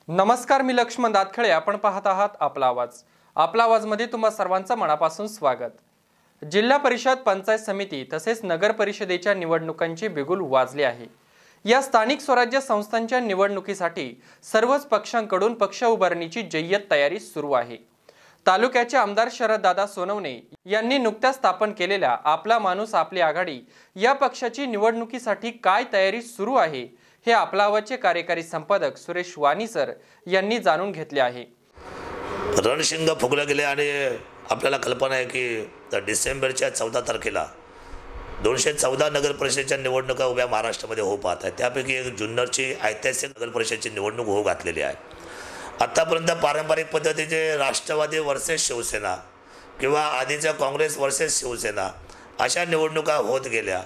नमस्कार, मी लक्ष्मण दातखळे. आपण पाहत आहात आपला आवाज. आपला आवाजमध्ये तुम्हा सर्वांचं मनापासून स्वागत. जिल्हा परिषद, पंचायत समिती तसेच नगर परिषदेच्या निवडणुकांची बिगुल वाजली आहे. या स्थानिक स्वराज्य संस्थांच्या निवडणुकीसाठी सर्वच पक्षांकडून पक्ष उभारणीची जय्यत तयारी सुरू आहे. तालुक्याचे आमदार शरददादा सोनवणे यांनी नुकत्याच स्थापन केलेल्या आपला माणूस आपली आघाडी या पक्षाची निवडणुकीसाठी काय तयारी सुरू आहे हे आपला आवाजचे कार्यकारी संपादक सुरेश वाणी सर यांनी जाणून घेतले आहे. रणशिंग फुगले गेले आणि आपल्याला कल्पना आहे की डिसेंबरच्या 14 तारखेला 214 नगर परिषदेच्या निवडणुका उभ्या महाराष्ट्रामध्ये होऊ पाहत आहेत. त्यापैकी एक जुन्नरची ऐतिहासिक नगर परिषदेची निवडणूक होऊ घातलेली आहे. आत्तापर्यंत पारंपरिक पद्धतीचे राष्ट्रवादी वर्सेस शिवसेना किंवा आधीच्या काँग्रेस वर्सेस शिवसेना अशा निवडणुका होत गेल्या,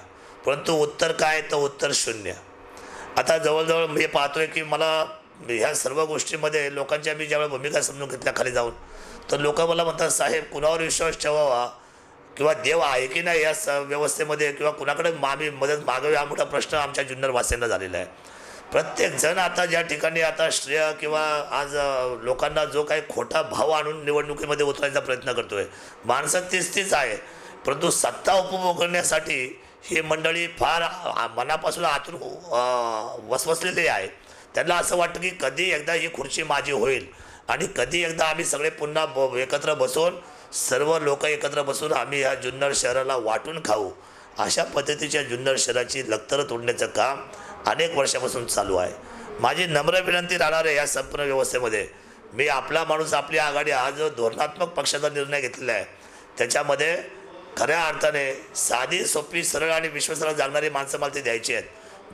परंतु उत्तर काय तर उत्तर शून्य. आता जवळजवळ मी पाहतोय की मला ह्या सर्व गोष्टींमध्ये लोकांच्या मी ज्यावेळी भूमिका समजून घेतल्या खाली जाऊन, तर लोक मला म्हणतात, साहेब कुणावर विश्वास ठेवावा किंवा देव आहे की नाही या व्यवस्थेमध्ये किंवा कुणाकडे आम्ही मदत मागावी हा मोठा प्रश्न आमच्या जुन्नरवासियांना झालेला आहे. प्रत्येक जण आता ज्या ठिकाणी आता श्रेय किंवा आज लोकांना जो काही खोटा भाव आणून निवडणुकीमध्ये उतरायचा प्रयत्न करतोय, माणसं तीच आहे, परंतु सत्ता उपभोग करण्यासाठी ही मंडळी फार मनापासून आतून वसवसलेली आहे. त्यांना असं वाटतं की कधी एकदा ही खुर्ची माझी होईल आणि कधी एकदा आम्ही सगळे पुन्हा एकत्र बसून सर्व लोक एकत्र बसून आम्ही ह्या जुन्नर शहराला वाटून खाऊ. अशा पद्धतीच्या जुन्नर शहराची लखतर तोडण्याचं काम अनेक वर्षापासून चालू आहे. माझी नम्र विनंती राहणार आहे या संपूर्ण व्यवस्थेमध्ये, मी आपला माणूस आपली आघाडी हा जो धोरणात्मक पक्षाचा निर्णय घेतलेला आहे त्याच्यामध्ये खऱ्या अर्थाने साधी सोपी सरळ आणि विश्वासाला जागणारी माणसं मला ते द्यायची आहेत,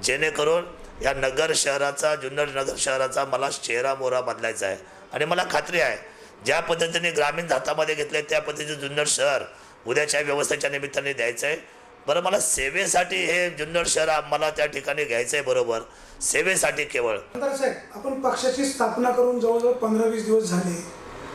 जेणेकरून या नगर शहराचा जुन्नर नगर शहराचा मला चेहरा मोहरा बदलायचा आहे. आणि मला खात्री आहे ज्या पद्धतीने ग्रामीण हातामध्ये घेतले त्या पद्धतीचं जुन्नर शहर उद्याच्या व्यवस्थेच्या निमित्ताने द्यायचं आहे. बरं, मला सेवेसाठी हे जुन्नर शहर मला त्या ठिकाणी घ्यायचं आहे, बरोबर, सेवेसाठी केवळ. साहेब, आपण पक्षाची स्थापना करून जवळजवळ 15-20 दिवस झाले.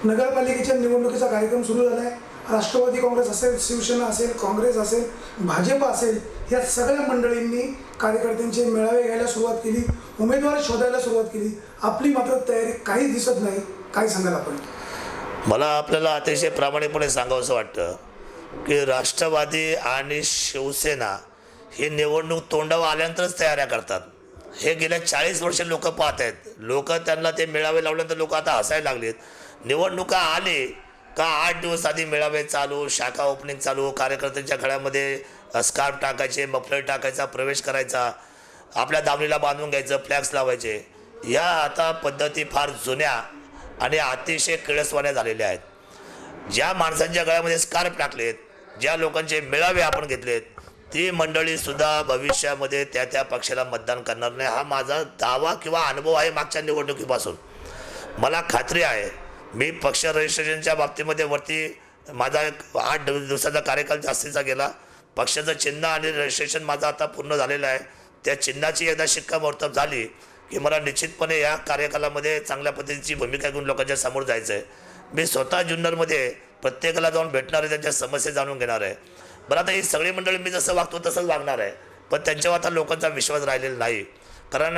नगरपालिकेच्या निवडणुकीचा कार्यक्रम सुरू झाला आहे. राष्ट्रवादी काँग्रेस असेल, शिवसेना असेल, काँग्रेस असेल, भाजप असेल, या सगळ्या मंडळींनी कार्यकर्त्यांचे मेळावे घ्यायला सुरुवात केली, उमेदवार शोधायला सुरुवात केली. आपली मात्र तयारी काहीच दिसत नाही. काय सांगाल आपण? मला आपल्याला अतिशय प्रामाणिकपणे सांगावंसं वाटतं की राष्ट्रवादी आणि शिवसेना ही निवडणूक तोंडावर आल्यानंतरच तयाऱ्या करतात. हे गेल्या 40 वर्ष लोक पाहत आहेत. लोक त्यांना ते मेळावे लावल्यानंतर लोक आता हसायला लागलेत. निवडणुका आले का 8 दिवस आधी मेळावे चालू, शाखा ओपनिंग चालू, कार्यकर्त्यांच्या गळ्यामध्ये स्कार्फ टाकायचे, मफलर टाकायचा, प्रवेश करायचा, आपल्या दावणीला बांधून घ्यायचं, फ्लॅग्स लावायचे. या आता पद्धती फार जुन्या आणि अतिशय किळसवाण्या झालेल्या आहेत. ज्या माणसांच्या गळ्यामध्ये स्कार्फ टाकलेत, ज्या लोकांचे मेळावे आपण घेतलेत, ती मंडळीसुद्धा भविष्यामध्ये त्या पक्षाला मतदान करणार नाही. हा माझा दावा किंवा अनुभव आहे मागच्या निवडणुकीपासून. मला खात्री आहे मी पक्ष रजिस्ट्रेशनच्या बाबतीमध्ये वरती माझा 8 दिवसाचा कार्यकाल जास्तीचा गेला. पक्षाचं चिन्ह आणि रजिस्ट्रेशन माझं आता पूर्ण झालेलं आहे. त्या चिन्हाची एकदा शिक्कामोर्तब झाली की मला निश्चितपणे या कार्यकालामध्ये चांगल्या पद्धतीची भूमिका घेऊन लोकांच्या समोर जायचं आहे. मी स्वतः जुन्नरमध्ये प्रत्येकाला जाऊन भेटणार आहे, त्यांच्या समस्या जाणून घेणार आहे. बरं, आता ही सगळी मंडळी मी जसं वागतो तसंच वागणार आहे, पण त्यांच्यावर आता लोकांचा विश्वास राहिलेला नाही. कारण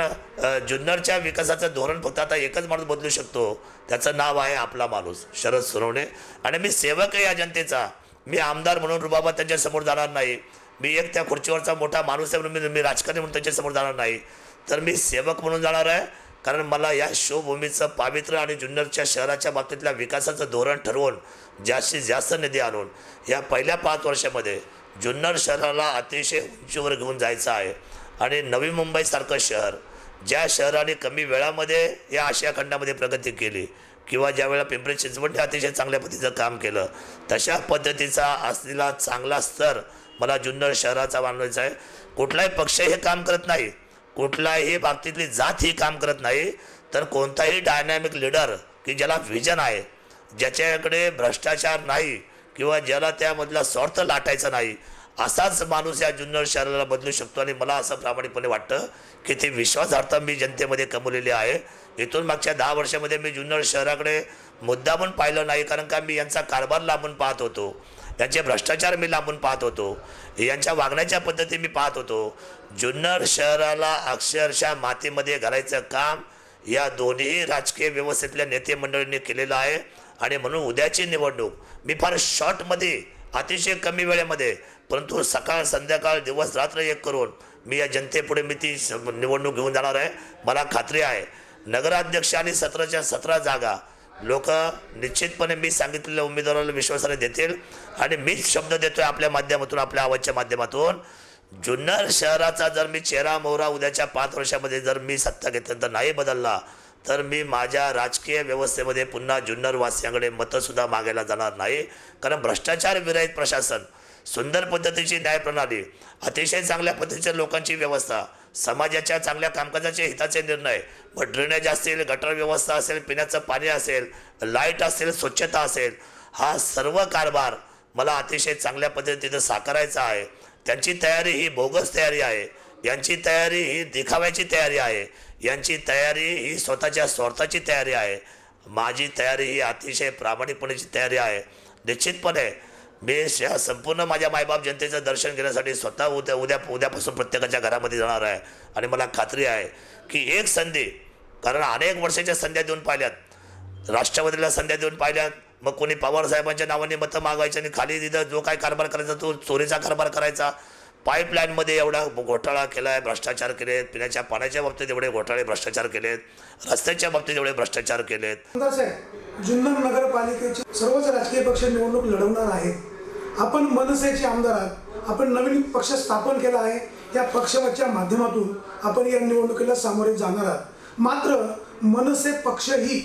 जुन्नरच्या विकासाचं धोरण फक्त आता एकच माणूस बदलू शकतो, त्याचं नाव आहे आपला माणूस शरद सोनवणे. आणि मी सेवक आहे या जनतेचा. मी आमदार म्हणून रुबाबात त्यांच्यासमोर जाणार नाही. मी एक त्या खुर्चीवरचा मोठा माणूस आहे म्हणून मी राजकारणी म्हणून त्यांच्यासमोर जाणार नाही, तर मी सेवक म्हणून जाणार आहे. कारण मला या शिवभूमीचं पावित्र्य आणि जुन्नरच्या शहराच्या बाबतीतल्या विकासाचं धोरण ठरवून जास्तीत जास्त निधी आणून या पहिल्या 5 वर्षामध्ये जुन्नर शहराला अतिशय उंचीवर घेऊन जायचं आहे. आणि नवी मुंबईसारखं शहर, ज्या शहराने कमी वेळामध्ये या आशिया खंडामध्ये प्रगती केली किंवा ज्या वेळेला पिंपरी चिंचवडने अतिशय चांगल्या पद्धतीचं काम केलं, तशा पद्धतीचा असलेला चांगला स्तर मला जुन्नर शहराचा बांधायचा आहे. कुठलाही पक्ष हे काम करत नाही, कुठलाही बाबतीतली जात ही काम करत नाही, तर कोणताही डायनॅमिक लीडर की ज्याला व्हिजन आहे, ज्याच्याकडे भ्रष्टाचार नाही किंवा ज्याला त्यामधला स्वार्थ लाटायचा नाही, असाच माणूस या जुन्नर शहराला बदलू शकतो. आणि मला असं प्रामाणिकपणे वाटतं की ती विश्वासार्हता मी जनतेमध्ये कमवलेली आहे. इथून मागच्या 10 वर्षामध्ये मी जुन्नर शहराकडे मुद्दा पण पाहिलं नाही, कारण का मी यांचा कारभार लांबून पाहत होतो, यांचे भ्रष्टाचार मी लांबून पाहत होतो, यांच्या वागण्याच्या पद्धती मी पाहत होतो. जुन्नर शहराला अक्षरशः मातीमध्ये घालायचं काम या दोन्ही राजकीय व्यवस्थेतल्या नेते मंडळींनी केलेलं आहे. आणि म्हणून उद्याची निवडणूक मी फार शॉर्टमध्ये, अतिशय कमी वेळेमध्ये, परंतु सकाळ संध्याकाळ दिवस रात्र एक करून मी या जनतेपुढे मी ती निवडणूक घेऊन जाणार आहे. मला खात्री आहे नगराध्यक्ष आणि 17च्या 17 जागा लोक निश्चितपणे मी सांगितलेल्या उमेदवाराला विश्वासाने देतील. आणि मीच शब्द देतोय आपल्या माध्यमातून, आपल्या आवाजच्या माध्यमातून, जुन्नर शहराचा जर मी चेहरा मोहरा उद्याच्या 5 वर्षामध्ये जर मी सत्ता घेतल्यानंतर नाही बदलला तर मी माझ्या राजकीय व्यवस्थेमध्ये पुन्हा जुन्नर वासियांकडे मतंसुद्धा मागायला जाणार नाही. कारण भ्रष्टाचार विरहित प्रशासन, सुंदर पद्धतीची न्यायप्रणाली, अतिशय चांगल्या पद्धतीच्या लोकांची व्यवस्था, समाजाच्या चांगल्या कामकाजाचे हिताचे निर्णय, मग ड्रेनेज असेल, गटर व्यवस्था असेल, पिण्याचं पाणी असेल, लाईट असेल, स्वच्छता असेल, हा सर्व कारभार मला अतिशय चांगल्या पद्धतीनं साकारायचा आहे. त्यांची तयारी ही बोगस तयारी आहे, यांची तयारी ही दिखाव्याची तयारी आहे, यांची तयारी ही स्वतःच्या स्वार्थाची तयारी आहे. माझी तयारी ही अतिशय प्रामाणिकपणेची तयारी आहे. निश्चितपणे मी संपूर्ण माझ्या मायबाप जनतेचं दर्शन घेण्यासाठी स्वतः उद्यापासून प्रत्येकाच्या घरामध्ये जाणार आहे. आणि मला खात्री आहे की एक संधी, कारण अनेक वर्षाच्या संध्या देऊन पाहिल्यात, राष्ट्रवादीला संध्या देऊन पाहिल्यात, मग कोणी पवार साहेबांच्या नावाने मतं मागायचं आणि खाली तिथं जो काय कारभार करायचा तो चोरीचा कारभार करायचा. पाईपलाईनमध्ये एवढा घोटाळा केला आहे, भ्रष्टाचार केलेत, पिण्याच्या पाण्याच्या बाबतीत एवढे घोटाळे भ्रष्टाचार केलेत, रस्त्याच्या बाबतीत एवढे भ्रष्टाचार केलेत. जुन्नर नगरपालिकेचे सर्वच राजकीय पक्ष निवडणूक लढवणार आहेत. आपण मनसेचे आमदार आहात, आपण नवीन पक्ष स्थापन केला आहे. या पक्षाच्या माध्यमातून आपण या निवडणुकीला सामोरे जाणार आहात. मात्र मनसे पक्षही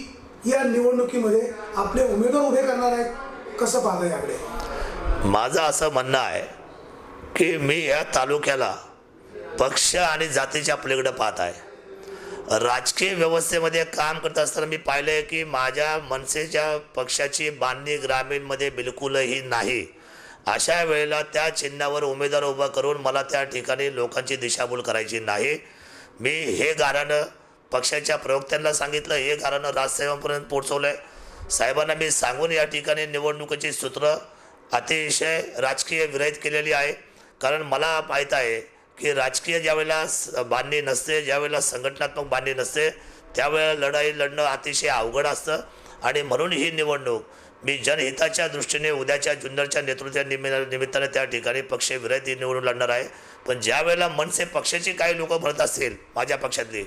या निवडणुकीमध्ये आपले उमेदवार उभे करणार आहेत. कसं पाहता याकडे? माझं असं म्हणणं आहे की मी या तालुक्याला पक्ष आणि जातीच्या पलीकडे पाहत आहे. राजकीय व्यवस्थेमध्ये काम करत असताना मी पाहिलं आहे की माझ्या मनसेच्या पक्षाची बांधणी ग्रामीणमध्ये बिलकुलही नाही. अशा वेळेला त्या चिन्हावर उमेदवार उभा करून मला त्या ठिकाणी लोकांची दिशाभूल करायची नाही. मी हे गाऱ्हाणं पक्षाच्या प्रवक्त्यांना सांगितलं, हे गाऱ्हाणं राजसाहेबांपर्यंत पोहोचवलं आहे. साहेबांना मी सांगून या ठिकाणी निवडणुकीची सूत्र अतिशय राजकीय विरहित केलेली आहे. कारण मला माहीत आहे की राजकीय ज्यावेळेला बांधणी नसते, ज्यावेळेला संघटनात्मक बांधणी नसते, त्यावेळेला लढाई लढणं अतिशय अवघड असतं. आणि म्हणून ही निवडणूक मी जनहिताच्या दृष्टीने उद्याच्या जुन्नरच्या नेतृत्वा निमित्ताने त्या ठिकाणी पक्ष विरहित ही निवडणूक लढणार आहे. पण ज्या वेळेला मनसे पक्षाची काही लोक म्हणत असतील माझ्या पक्षातली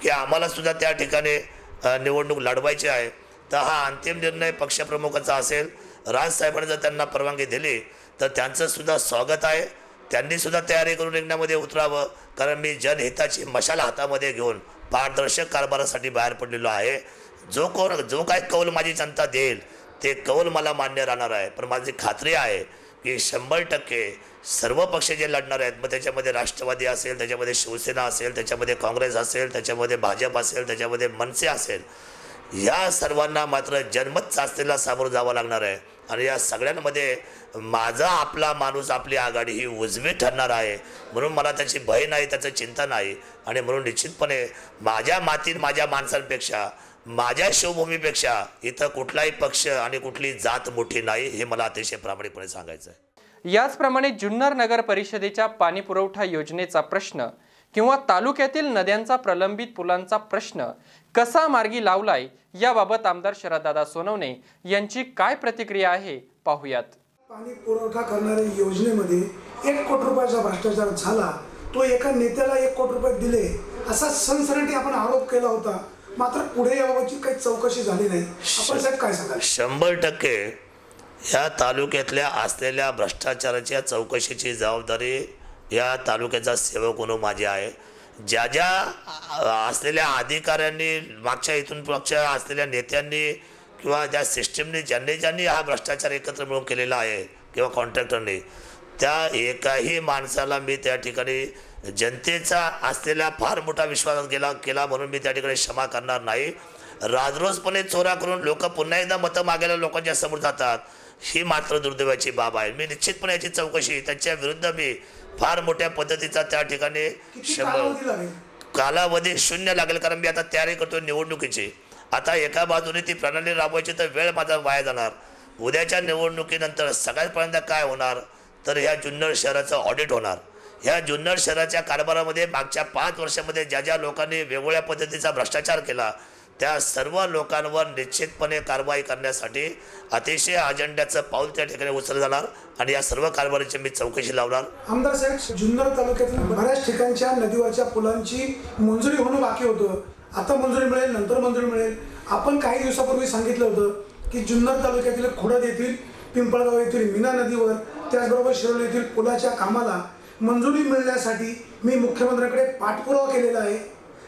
की आम्हालासुद्धा त्या ठिकाणी निवडणूक लढवायची आहे, तर हा अंतिम निर्णय पक्षप्रमुखाचा असेल. राजसाहेबांनी जर त्यांना परवानगी दिली तर त्यांचंसुद्धा स्वागत आहे. त्यांनीसुद्धा तयारी करून रिंगणामध्ये उतरावं. कारण मी जनहिताची मशाल हातामध्ये घेऊन पारदर्शक कारभारासाठी बाहेर पडलेलो आहे. जो काय कौल माझी जनता देईल ते कौल मला मान्य राहणार आहे. पण माझी खात्री आहे की 100% सर्व पक्ष जे लढणार आहेत, मग त्याच्यामध्ये राष्ट्रवादी असेल, त्याच्यामध्ये शिवसेना असेल, त्याच्यामध्ये काँग्रेस असेल, त्याच्यामध्ये भाजप असेल, त्याच्यामध्ये मनसे असेल, या सर्वांना मात्र जनमत चाचणीला सामोरं जावं लागणार आहे. आणि या सगळ्यांमध्ये माझा आपला माणूस आपली आघाडी ही उजवी ठरणार आहे. म्हणून मला त्याची भय नाही, त्याचं चिंता नाही. आणि म्हणून निश्चितपणे माझ्या मातीत माझ्या माणसांपेक्षा, माझ्या शिवभूमीपेक्षा इथं कुठलाही पक्ष आणि कुठली जात मोठी नाही, हे मला अतिशय प्रामाणिकपणे सांगायचं आहे. याचप्रमाणे जुन्नर नगर परिषदेच्या पाणी पुरवठा योजनेचा प्रश्न किंवा तालुक्यातील नद्यांचा प्रलंबित पुलांचा प्रश्न कसा मार्गी लावलाय याबाबत आमदार शरददादा सोनवणे यांची काय प्रतिक्रिया आहे पाहूयात. पाणी पुरवठा करणाऱ्या योजनेमध्ये 1 कोटी रुपयाचा भ्रष्टाचार झाला, तो एका नेत्याला 1 कोटी रुपये दिले असा सनसनाटी आपण आरोप केला होता. मात्र पुढे याबाबतची काही चौकशी झाली नाही. आपण साहेब काय सांगाल? 100% या तालुक्यातल्या असलेल्या भ्रष्टाचाराच्या चौकशीची जबाबदारी या तालुक्याचा सेवक म्हणून माझी आहे. ज्या ज्या असलेल्या अधिकाऱ्यांनी, मागच्या इथून मागच्या असलेल्या नेत्यांनी किंवा ज्या सिस्टीमने ज्यांनी हा भ्रष्टाचार एकत्र मिळून केलेला आहे किंवा कॉन्ट्रॅक्टरने, त्या एकाही माणसाला मी त्या ठिकाणी जनतेचा असलेला फार मोठा विश्वास केला म्हणून मी त्या ठिकाणी क्षमा करणार नाही. राजरोसपणे चोऱ्या करून लोक पुन्हा एकदा मतं मागायला लोकांच्या समोर जातात, ही मात्र दुर्दैवाची बाब आहे. मी निश्चितपणे याची चौकशी, त्याच्या विरुद्ध मी फार मोठ्या पद्धतीचा त्या ठिकाणी कालावधी 0 लागेल. कारण मी आता तयारी करतो निवडणुकीची. आता एका बाजूने ती प्रणाली राबवायची तर वेळ माझा वाया जाणार. उद्याच्या निवडणुकीनंतर सगळ्यात पहिल्यांदा काय होणार तर ह्या जुन्नर शहराचं ऑडिट होणार. ह्या जुन्नर शहराच्या कारभारामध्ये मागच्या 5 वर्षामध्ये ज्या ज्या लोकांनी वेगवेगळ्या पद्धतीचा भ्रष्टाचार केला त्या सर्व लोकांवर निश्चितपणे कारवाई करण्यासाठी अतिशय अजेंड्याचं पाऊल त्या ठिकाणी उचललं जाणार आणि या सर्व कारभाराची मी चौकशी लावणार. आमदार साहेब, जुन्नर तालुक्यातील बऱ्याच ठिकाणच्या नदीवरच्या पुलांची मंजुरी होणं बाकी होतं. आता मंजुरी मिळेल, नंतर मंजुरी मिळेल. आपण काही दिवसापूर्वी सांगितलं होतं की जुन्नर तालुक्यातील खोडद येथील, पिंपळगाव येथील मीना नदीवर, त्याचबरोबर शिरोली येथील पुलाच्या कामाला मंजुरी मिळण्यासाठी मी मुख्यमंत्र्यांकडे पाठपुरावा केलेला आहे.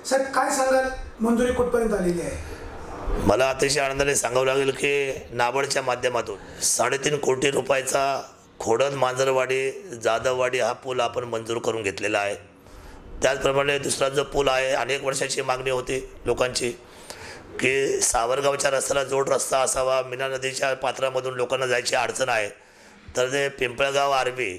साहेब, काय सांगाल, मंजुरी कुठपर्यंत आलेली आहे? मला अतिशय आनंदाने सांगावं लागेल की नाबार्डच्या माध्यमातून 3.5 कोटी रुपयाचा खोडद मांजरवाडी जाधववाडी हा पूल आपण मंजूर करून घेतलेला आहे. त्याचप्रमाणे दुसरा जो पूल आहे, अनेक वर्षाची मागणी होती लोकांची की सावरगावच्या रस्त्याला जोड रस्ता असावा, मीना नदीच्या पात्रामधून लोकांना जायची अडचण आहे. तर ते पिंपळगाव आर्वी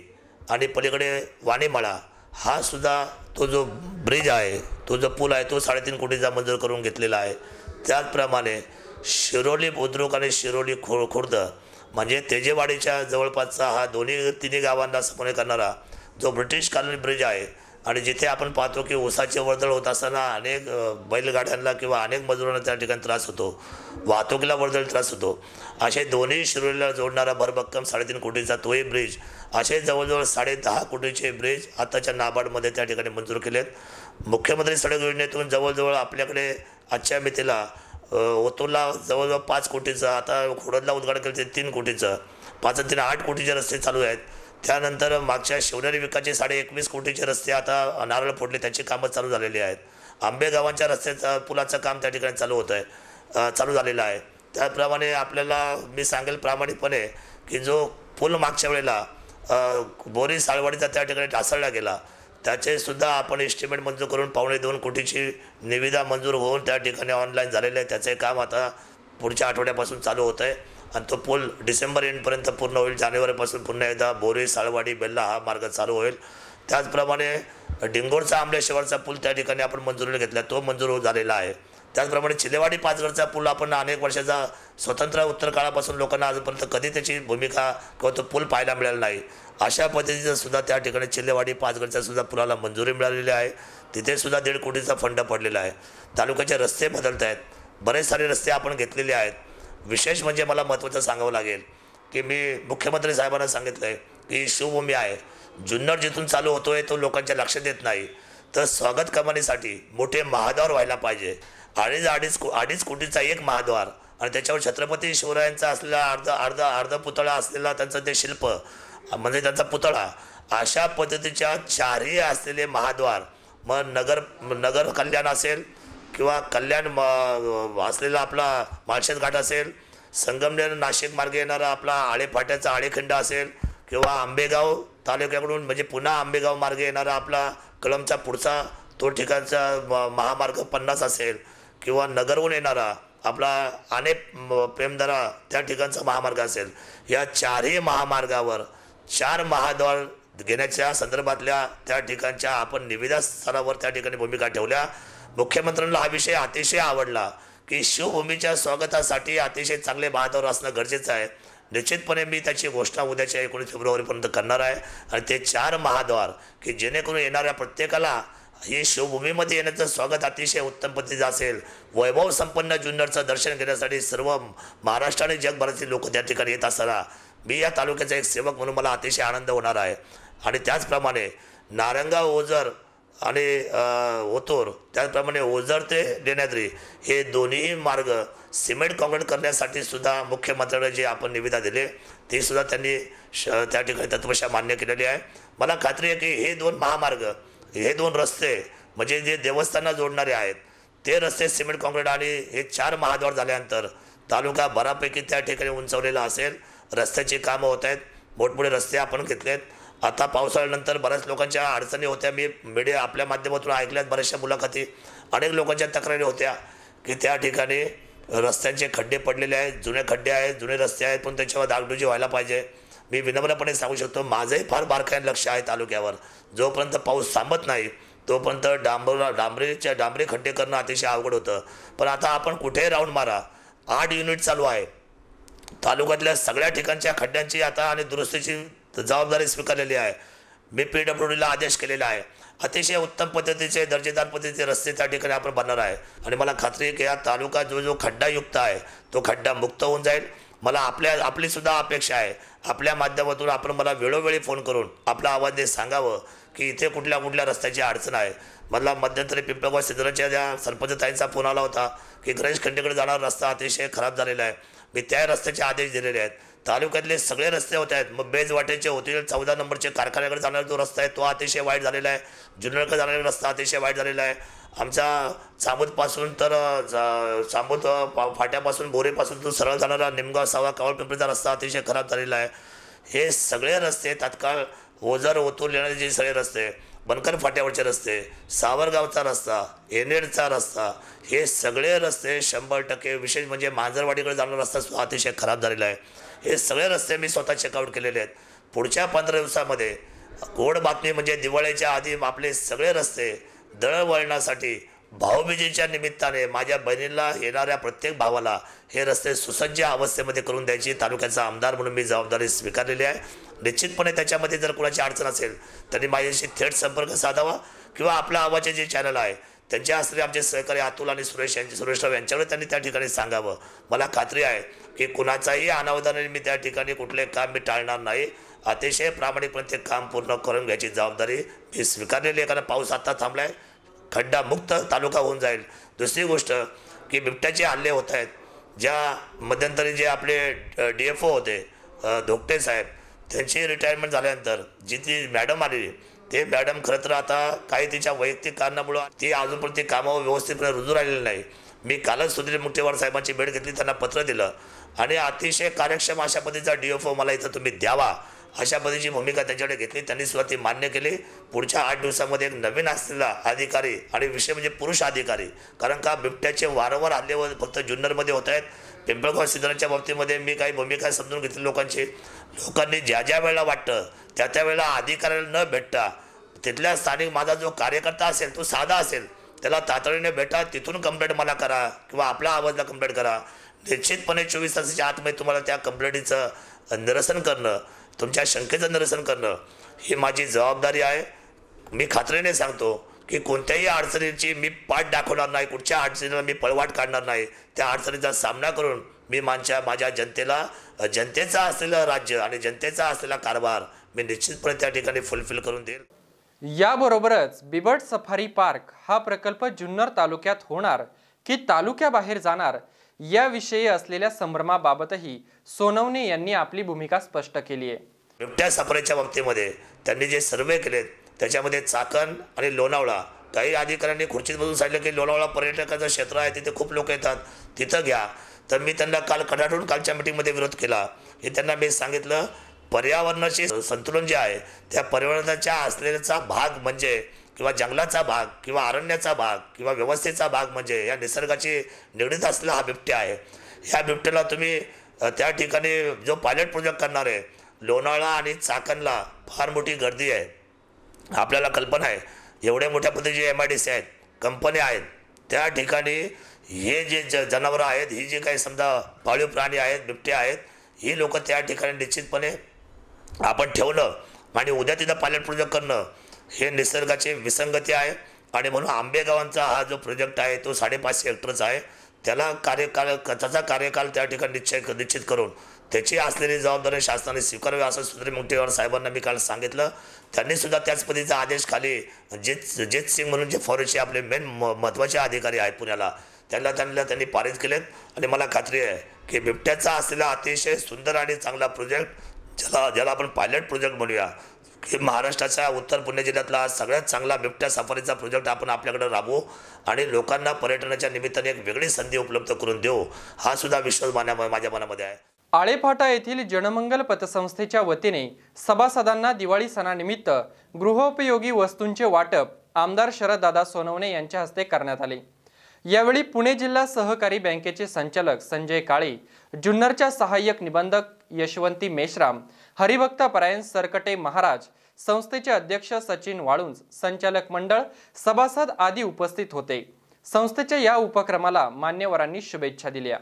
आणि पलीकडे वाणीमाळा हा सुद्धा तो जो ब्रिज आहे, तो जो पूल आहे, तो 3.5 कोटीचा मंजूर करून घेतलेला आहे. त्याचप्रमाणे शिरोली बुद्रुक आणि शिरोली खुर्द म्हणजे तेजेवाडीच्या जवळपासचा हा तिन्ही गावांना समन्वय करणारा जो ब्रिटिश कॉलनी ब्रिज आहे आणि जिथे आपण पाहतो की ऊसाची वर्दळ होत असताना अनेक बैलगाड्यांना किंवा अनेक मजुरांना त्या ठिकाणी त्रास होतो, वाहतुकीला वर्दळ त्रास होतो. असे दोन्ही शिरोलीला जोडणारा भरभक्कम 3.5 कोटीचा तोही ब्रिज, असे जवळजवळ 10.5 कोटीचे ब्रिज आताच्या नाबार्डमध्ये त्या ठिकाणी मंजूर केलेत. मुख्यमंत्री सडक योजनेतून जवळजवळ आपल्याकडे आजच्या मितीला ओतूरला जवळजवळ 5 कोटीचं, आता खोडदला उद्घाटन केलं ते 3 कोटीचं, 5 आणि 3 8 कोटीचे रस्ते चालू आहेत. त्यानंतर मागच्या शिवनेरी विकासचे 21.5 कोटीचे रस्ते आता नारळ फोडले, त्याची कामं चालू झालेली आहेत. आंबेगावांच्या रस्त्याचं पुलाचं काम त्या ठिकाणी चालू झालेलं आहे. त्याप्रमाणे आपल्याला मी सांगेल प्रामाणिकपणे की जो पूल मागच्या वेळेला बोरी साळवाडीचा त्या ठिकाणी ढासळला गेला, त्याचेसुद्धा आपण एस्टिमेट मंजूर करून 2.25 कोटीची निविदा मंजूर होऊन त्या ठिकाणी ऑनलाईन झालेलं आहे. त्याचे काम आता पुढच्या आठवड्यापासून चालू होतं आहे आणि तो पूल डिसेंबर एंडपर्यंत पूर्ण होईल. जानेवारीपासून पुन्हा एकदा बोरी साळवाडी बेल्ला हा मार्ग चालू होईल. त्याचप्रमाणे डिंगोरचा आंबलेश्वरचा पूल त्या ठिकाणी आपण मंजुरीला घेतला, तो मंजूर झालेला आहे. त्याचप्रमाणे चिलेवाडी पाचगडचा पूल आपण अनेक वर्षाचा स्वतंत्र उत्तर काळापासून लोकांना आजपर्यंत कधी त्याची भूमिका किंवा तो पूल पाहायला मिळाला नाही. अशा पद्धतीचं सुद्धा त्या ठिकाणी चिलेवाडी पाचगडच्या सुद्धा पुलाला मंजुरी मिळालेली आहे. तिथे सुद्धा 1.5 कोटीचा फंड पडलेला आहे. तालुक्याचे रस्ते बदलत आहेत, बरेच सारे रस्ते आपण घेतलेले आहेत. विशेष म्हणजे मला महत्त्वाचं सांगावं लागेल की मी मुख्यमंत्री साहेबांना सांगितलं आहे की शिवभूमी आहे, जुन्नर जिथून चालू होतो आहे तो लोकांच्या लक्षात येत नाही. तर स्वागत कमानीसाठी मोठे महाद्वार व्हायला पाहिजे. अडीच कोटीचा एक महाद्वार आणि त्याच्यावर छत्रपती शिवरायांचा असलेला अर्ध पुतळा असलेला त्यांचं ते शिल्प म्हणजे त्यांचा पुतळा, अशा पद्धतीच्या 4ही असलेले महाद्वार, मग नगर कल्याण असेल किंवा कल्याण असलेला आपला माळशेज घाट असेल, संगमनेर नाशिक मार्गे येणारा आपला आळेफाट्याचा आळेखंड असेल किंवा आंबेगाव तालुक्याकडून म्हणजे पुन्हा आंबेगाव मार्गे येणारा आपला कळमचा पुढचा तो ठिकाणचा महामार्ग 50 असेल किंवा नगरहून येणारा आपला आणे प्रेमदरा त्या ठिकाणचा महामार्ग असेल. या 4ही महामार्गावर 4 महाद्वार घेण्याच्या संदर्भातल्या त्या ठिकाणच्या आपण निविदा स्तरावर त्या ठिकाणी भूमिका ठेवल्या. मुख्यमंत्र्यांना हा विषय अतिशय आवडला की शिवभूमीच्या स्वागतासाठी अतिशय चांगले महाद्वार असणं गरजेचं आहे. निश्चितपणे मी त्याची घोषणा उद्याच्या 19 फेब्रुवारीपर्यंत करणार आहे आणि ते 4 महाद्वार की जेणेकरून येणाऱ्या प्रत्येकाला ही शिवभूमीमध्ये येण्याचं स्वागत अतिशय उत्तम पद्धतीचं असेल. वैभव संपन्न जुन्नरचं दर्शन घेण्यासाठी सर्व महाराष्ट्र आणि जगभरातील लोक त्या ठिकाणी येत असताना मी या तालुक्याचा एक सेवक म्हणून मला अतिशय आनंद होणार आहे. आणि त्याचप्रमाणे नारंगाव ओझर आणि ओतूर, त्याचप्रमाणे ओझर ते लेण्याद्री हे दोन्ही मार्ग सिमेंट कॉन्क्रीट करण्यासाठी सुद्धा मुख्यमंत्र्यांना जे आपण निविदा दिले ते सुद्धा त्यांनी त्या ठिकाणी तत्वशा मान्य केलेली आहे. मला खात्री आहे की हे 2 महामार्ग, हे 2 रस्ते म्हणजे जे देवस्थानांना जोडणारे आहेत ते रस्ते सिमेंट कॉन्क्रीट आणि हे 4 महाद्वार झाल्यानंतर तालुका बऱ्यापैकी त्या ठिकाणी उंचावलेला असेल. रस्त्याची कामं होत आहेत, मोठमोठे रस्ते आपण घेतलेत. आता पावसाळ्यानंतर बऱ्याच लोकांच्या अडचणी होत्या, मी मीडिया आपल्या माध्यमातून ऐकल्यात, बऱ्याचशा मुलाखती, अनेक लोकांच्या तक्रारी होत्या की त्या ठिकाणी रस्त्यांचे खड्डे पडलेले आहेत, जुने खड्डे आहेत, जुने रस्ते आहेत, पण त्याच्यावर डागडुजी व्हायला पाहिजे. मी विनम्रपणे सांगू शकतो माझंही फार बारकाईने लक्ष आहे तालुक्यावर. जोपर्यंत पाऊस थांबत नाही तोपर्यंत डांबरी खड्डे करणं अतिशय अवघड होतं. पण आता आपण कुठेही राऊंड मारा, 8 युनिट चालू आहे. तालुक्यातल्या सगळ्या ठिकाणच्या खड्ड्यांची आता आणि दुरुस्तीची जबाबदारी स्वीकारलेली आहे. मी PWDला आदेश केलेला आहे. अतिशय उत्तम पद्धतीचे दर्जेदार पद्धतीचे रस्ते त्या ठिकाणी आपण बनणार आहे आणि मला खात्री आहे की हा तालुका जो खड्डायुक्त आहे तो खड्डा मुक्त होऊन जाईल. मला आपली सुद्धा अपेक्षा आहे, आपल्या माध्यमातून आपण मला वेळोवेळी फोन करून आपला आवाज सांगावं की इथे कुठल्या रस्त्याची अडचण आहे. मला मध्यंतरी पिंपळगाव सिद्धराच्या त्या सरपंच ताईंचा फोन आला होता की गणेश खंडेकडे जाणारा रस्ता अतिशय खराब झालेला आहे. मी त्या रस्त्याचे आदेश दिलेले आहेत. तालुक्यातले सगळे रस्ते होत आहेत. मग बेज वाटेचे होतील 14 नंबरचे कारखान्याकडे जाणारा जो रस्ता आहे तो अतिशय वाईट झालेला आहे. जुन्नरकडे जाणारा रस्ता अतिशय वाईट झालेला आहे. आमचा चांबूदपासून तर चांबूद फाट्यापासून बोरेपासून तो सरळ जाणारा निमगाव सावा कावळपिंपरीचा रस्ता अतिशय खराब झालेला आहे. हे सगळे रस्ते तात्काळ ओझर ओतूर येणारे जे सगळे रस्ते, बनकर फाट्यावरचे रस्ते, सावरगावचा रस्ता, एनेडचा रस्ता, हे सगळे रस्ते 100% विशेष म्हणजे मांजरवाडीकडे जाणारा रस्ता सुद्धा अतिशय खराब झालेला आहे. हे सगळे रस्ते मी स्वतः चेकआउट केलेले आहेत. पुढच्या 15 दिवसामध्ये गोड बातमी म्हणजे दिवाळीच्या आधी आपले सगळे रस्ते दळणवळणासाठी भाऊबीजेच्या निमित्ताने माझ्या बहिणीला येणाऱ्या प्रत्येक भावाला हे रस्ते सुसज्ज अवस्थेमध्ये करून द्यायची तालुक्याचा आमदार म्हणून मी जबाबदारी स्वीकारलेली आहे. निश्चितपणे त्याच्यामध्ये जर कोणाची अडचण असेल त्यांनी माझ्याशी थेट संपर्क साधावा किंवा आपल्या आवाचे जे चॅनल आहे त्यांच्या असलेले आमचे सहकारी अतुल आणि सुरेशराव यांच्याकडे त्यांनी त्या ठिकाणी सांगावं. मला खात्री आहे की कुणाचाही अनावधानाने मी त्या ठिकाणी कुठले काम मी टाळणार नाही. अतिशय प्रामाणिकपणे ते काम पूर्ण करून घ्यायची जबाबदारी मी स्वीकारलेली आहे. कारण पाऊस आता थांबला आहे, खड्डा मुक्त तालुका होऊन जाईल. दुसरी गोष्ट की बिबट्याचे हल्ले होत आहेत. ज्या मध्यंतरी जे आपले DFO होते धोकटे साहेब, त्यांची रिटायरमेंट झाल्यानंतर जी ती मॅडम आली ते मॅडम खरं तर आता काही तिच्या वैयक्तिक कारणामुळं ती अजूनपर्यंत ती कामावर व्यवस्थितपणे रुजू राहिलेली नाही. मी कालच सुधीर मुंगटेवार साहेबांची भेट घेतली, त्यांना पत्र दिलं आणि अतिशय कार्यक्षम अशा पद्धतीचा DFO मला इथं तुम्ही द्यावा अशा पद्धतीची भूमिका त्यांच्याकडे घेतली. त्यांनी सुद्धा ती मान्य केली. पुढच्या 8 दिवसामध्ये एक नवीन असलेला अधिकारी आणि विषय म्हणजे पुरुष अधिकारी, कारण का बिबट्याचे वारंवार हल्ले फक्त जुन्नरमध्ये होत आहेत. पिंपळगाव सिद्धराच्या बाबतीमध्ये मी काही भूमिका समजून घेतली लोकांनी ज्या वेळेला वाटतं त्या वेळेला अधिकाऱ्याला न भेटता तिथल्या स्थानिक माझा जो कार्यकर्ता असेल तो साधा असेल त्याला तातडीने भेटा, तिथून कंप्लेंट मला करा किंवा आपल्या आवाजला कंप्लेंट करा. निश्चितपणे 24 तासाच्या आतमध्ये तुम्हाला त्या कंप्लेंटीचं निरसन करणं, तुमच्या शंकेचं निरसन करणं ही माझी जबाबदारी आहे. मी खात्रीने सांगतो की कोणत्याही अडचणीची मी पाठ दाखवणार नाही, कुठच्या अडचणीला मी पळवाट काढणार नाही. त्या अडचणीचा सामना करून मी माझ्या जनतेला जनतेचा असलेलं राज्य आणि जनतेचा असलेला कारभार मी निश्चितपणे त्या ठिकाणी फुलफिल करून देईल. याबरोबरच बिबट सफारी पार्क हा प्रकल्प जुन्नर तालुक्यात होणार की तालुक्याबाहेर जाणार याविषयी असलेल्या संभ्रमाबाबतही सोनवणे यांनी आपली भूमिका स्पष्ट केली आहे. बिबट्या सफारीच्या बाबतीमध्ये त्यांनी जे सर्वे केलेत त्याच्यामध्ये चाकण आणि लोणावळा, काही अधिकाऱ्यांनी खुर्चीत बसून सांगितलं की लोणावळा पर्यटकाचं क्षेत्र आहे, तिथे खूप लोक येतात, तिथं घ्या. तर मी त्यांना काल कडाडून कालच्या मीटिंगमध्ये विरोध केला. हे त्यांना मी सांगितलं पर्यावरणाचे संतुलन जे आहे त्या पर्यावरणाच्या असलेल्याचा भाग म्हणजे किंवा जंगलाचा भाग किंवा अरण्याचा भाग किंवा व्यवस्थेचा भाग म्हणजे या निसर्गाची निगडीत असलेला हा बिबट्या आहे. ह्या बिबट्याला तुम्ही त्या ठिकाणी जो पायलट प्रोजेक्ट करणार आहे लोणावळा आणि चाकणला फार मोठी गर्दी आहे. आपल्याला कल्पना आहे एवढ्या मोठ्या पद्धतीचे MIDC आहेत, कंपन्या आहेत, त्या ठिकाणी हे जे जनावरं आहेत, ही जे काही समजा पाळीव प्राणी आहेत, बिबटे आहेत, ही लोक त्या ठिकाणी निश्चितपणे आपण ठेवणं आणि उद्या तिथं पायलट प्रोजेक्ट करणं हे निसर्गाची विसंगती आहे. आणि म्हणून आंबेगावांचा हा जो प्रोजेक्ट आहे तो 550 हेक्टरचा आहे. त्याला त्याचा कार्यकाल त्या ठिकाणी निश्चित करून त्याची असलेली जबाबदारी शासनाने स्वीकारावी असं सुधीर मुंगटेवार साहेबांना मी काल सांगितलं. त्यांनी सुद्धा त्याच पद्धतीचा आदेश खाली जित सिंग म्हणून जे फॉरेस्टचे आपले मेन महत्त्वाचे अधिकारी आहेत पुण्याला त्यांनी पारित केलेत. आणि मला खात्री आहे की बिबट्याचा असलेला अतिशय सुंदर आणि चांगला प्रोजेक्ट ज्याला आपण पायलट प्रोजेक्ट म्हणूया की महाराष्ट्राच्या उत्तर पुणे जिल्ह्यातला सगळ्यात चांगला बिबट्या सफारीचा प्रोजेक्ट आपण आपल्याकडे राबवू आणि लोकांना पर्यटनाच्या निमित्ताने एक वेगळी संधी उपलब्ध करून देऊ, हा सुद्धा विश्वास माझ्या मनामध्ये आहे. आळेफाटा येथील जनमंगल पतसंस्थेच्या वतीने सभासदांना दिवाळी सणानिमित्त गृहोपयोगी वस्तूंचे वाटप आमदार शरददादा सोनवणे यांच्या हस्ते करण्यात आले. यावेळी पुणे जिल्हा सहकारी बँकेचे संचालक संजय काळे, जुन्नरच्या सहाय्यक निबंधक यशवंती मेश्राम, हरिभक्त परायण सरकटे महाराज, संस्थेचे अध्यक्ष सचिन वाळुंज, संचालक मंडळ, सभासद आदी उपस्थित होते. संस्थेच्या या उपक्रमाला मान्यवरांनी शुभेच्छा दिल्या.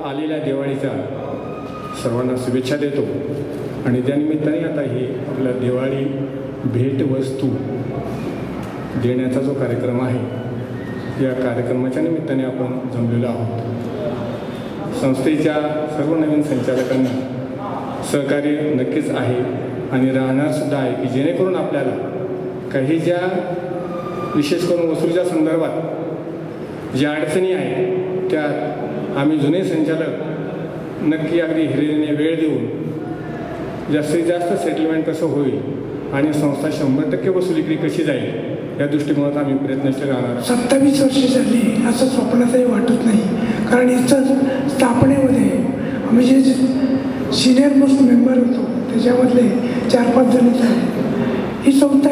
आलेल्या दिवाळीच्या सर्वांना शुभेच्छा देतो आणि त्यानिमित्ताने आता ही आपल्या दिवाळी भेटवस्तू देण्याचा जो कार्यक्रम आहे या कार्यक्रमाच्या निमित्ताने आपण जमलेलो आहोत। संस्थेच्या सर्व नवीन संचालकांना सहकार्य नक्कीच आहे आणि राहणारसुद्धा आहे की जेणेकरून आपल्याला काही ज्या विशेष करून वस्तूच्या संदर्भात ज्या अडचणी आहेत त्या आम्ही जुने संचालक नक्की अगदी हिरिरीने वेळ देऊन जास्तीत जास्त सेटलमेंट कसं होईल आणि संस्था 100% वसुलीकडे कशी जाईल या दृष्टिकोनात आम्ही प्रयत्नशील राहणार। 27 वर्षे झाली असं स्वप्नातही वाटत नाही, कारण इथं स्थापनेमध्ये आम्ही जे सिनियर मोस्ट मेंबर होतो त्याच्यामधले 4-5 जण झाले। ही संस्था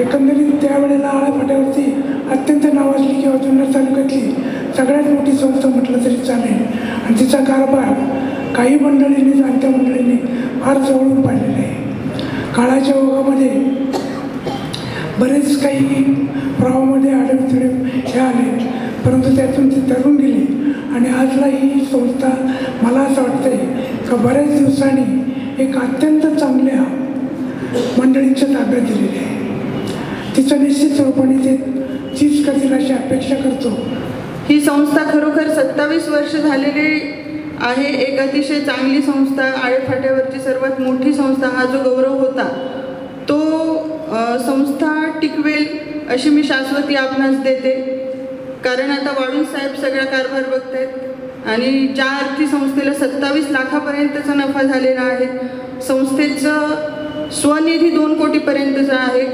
एकंदरीत त्यावेळेला आळाफाट्यावरती अत्यंत नावाजली किंवा जुन्नर तालुक्यातली सगळ्यात मोठी संस्था म्हटलं तरी चालेल आणि तिचा कारभार काही मंडळींनी जाणत्या मंडळींनी फार जवळून पाहिलेला आहे। काळाच्या ओघामध्ये बरेच काही प्रवाहामध्ये आडमतिडे हे आले, परंतु त्यातून ती तरून गेली आणि आजला ही संस्था मला असं वाटतंय का बऱ्याच दिवसांनी एक अत्यंत चांगल्या मंडळींच्या ताब्यात दिलेली आहे। तिचं निश्चित स्वरूपाने ते चीज करतील अशी अपेक्षा करतो। ही संस्था खरोखर 27 वर्ष झालेली आहे। एक अतिशय चांगली संस्था, आळेफाट्यावरची सर्वात मोठी संस्था हा जो गौरव होता तो संस्था टिकवेल अशी मी शाश्वती आपणास देते, कारण आता वाळून साहेब सगळा कारभार बघतायत आणि ज्या अर्थी संस्थेला 27 लाखापर्यंतचा नफा झालेला आहे, संस्थेचं स्वनिधी 2 कोटीपर्यंतचा आहे,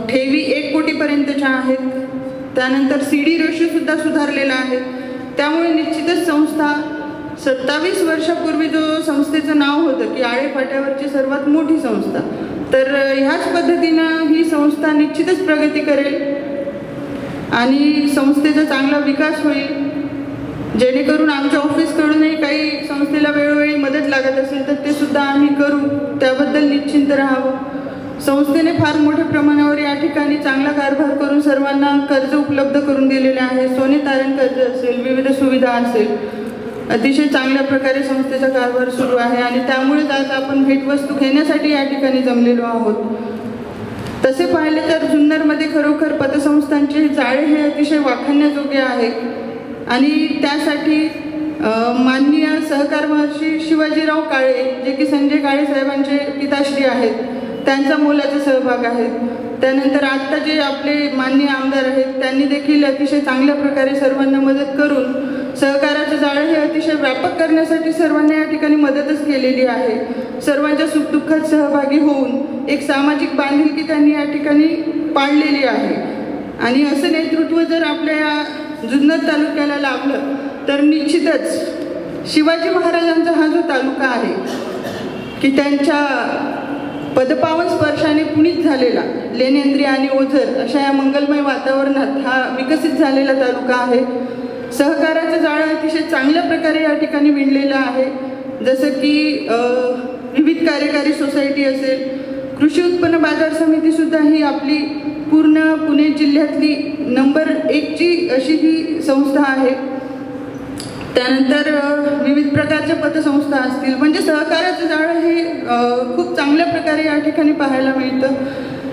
ठेवी 1 कोटीपर्यंतच्या आहेत, त्यानंतर CD रेशोसुद्धा सुधारलेला आहे। त्यामुळे निश्चितच संस्था 27 वर्षापूर्वी जो संस्थेचं नाव होतं की आळेफाट्यावरची सर्वात मोठी संस्था, तर ह्याच पद्धतीनं ही संस्था निश्चितच प्रगती करेल आणि संस्थेचा चांगला विकास होईल, जेणेकरून आमच्या ऑफिसकडूनही काही संस्थेला वेळोवेळी मदत लागत असेल तर ते सुद्धा आम्ही करू, त्याबद्दल निश्चिंत राहावं। संस्थेने फार मोठ्या प्रमाणावर या ठिकाणी चांगला कारभार करून सर्वांना कर्ज उपलब्ध करून दिलेले आहे। सोने तारण कर्ज असेल, विविध सुविधा असेल, अतिशय चांगल्या प्रकारे संस्थेचा कारभार सुरू आहे आणि त्यामुळेच आज आपण भेटवस्तू घेण्यासाठी या ठिकाणी जमलेलो आहोत। तसे पाहिले तर जुन्नरमध्ये खरोखर पतसंस्थांचे जाळे हे अतिशय वाखाणण्याजोगे आहे आणि त्यासाठी माननीय सहकार महर्षी शिवाजीराव काळे जे की संजय काळे साहेबांचे पिताश्री आहेत त्यांचा मोलाचा सहभाग आहे। त्यानंतर आत्ता जे आपले माननीय आमदार आहेत त्यांनी देखील अतिशय चांगल्या प्रकारे सर्वांना मदत करून सहकाराचे जाळे हे अतिशय व्यापक करण्यासाठी सर्वांनी या ठिकाणी मदतच केलेली आहे। सर्वांच्या सुखदुःखात सहभागी होऊन एक सामाजिक बांधिलकी त्यांनी या ठिकाणी पाळलेली आहे आणि असं नेतृत्व जर आपल्या या जुन्नर तालुक्याला लाभलं तर निश्चितच शिवाजी महाराजांचा हा जो तालुका आहे की त्यांच्या पदपावन स्पर्शाने पुनीत झालेला लेनेंद्रिय आणि ओझर अशा या मंगलमय वातावरणात हा विकसित झालेला तालुका आहे। सहकाराचं जाळं अतिशय चांगल्या प्रकारे या ठिकाणी विणलेलं आहे, जसं की विविध कार्यकारी सोसायटी असेल, कृषी उत्पन्न बाजार समितीसुद्धा ही आपली पूर्ण पुणे जिल्ह्यातली नंबर 1ची अशी ही संस्था आहे। त्यानंतर विविध प्रकारच्या पतसंस्था असतील, म्हणजे सहकाराचं जाळं हे खूप चांगल्या प्रकारे या ठिकाणी पाहायला मिळतं।